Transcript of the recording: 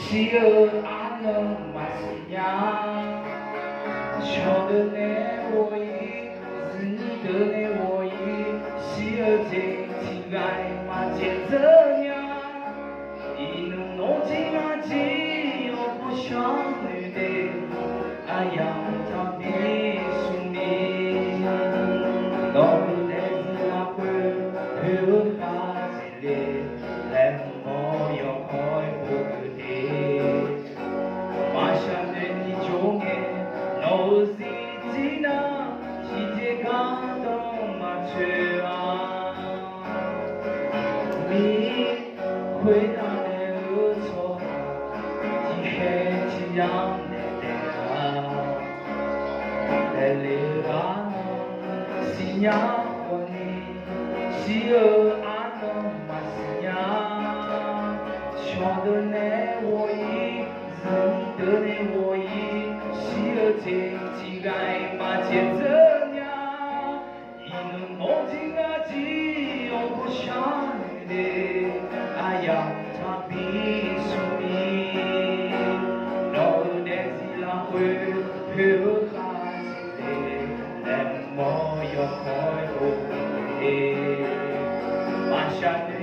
喜儿阿能马西亚，晓得呢我意，是你的呢我意，喜儿这情爱嘛接着呀，一能弄进阿吉又不想你的，哎呀他比苏米，老不得是那会有哈子嘞，来我要开不的。马上对你中年，我是只那世界感动马去啊，你回答的不错，今天只让你的来了啊，新娘和你，喜儿阿东马新娘，晓得呢我意。的呢我已喜儿情情爱嘛接着呀，一能梦境啊只有不想的，哎呀他比苏米，老的是那会飘哈子的，来莫要开不的，马上。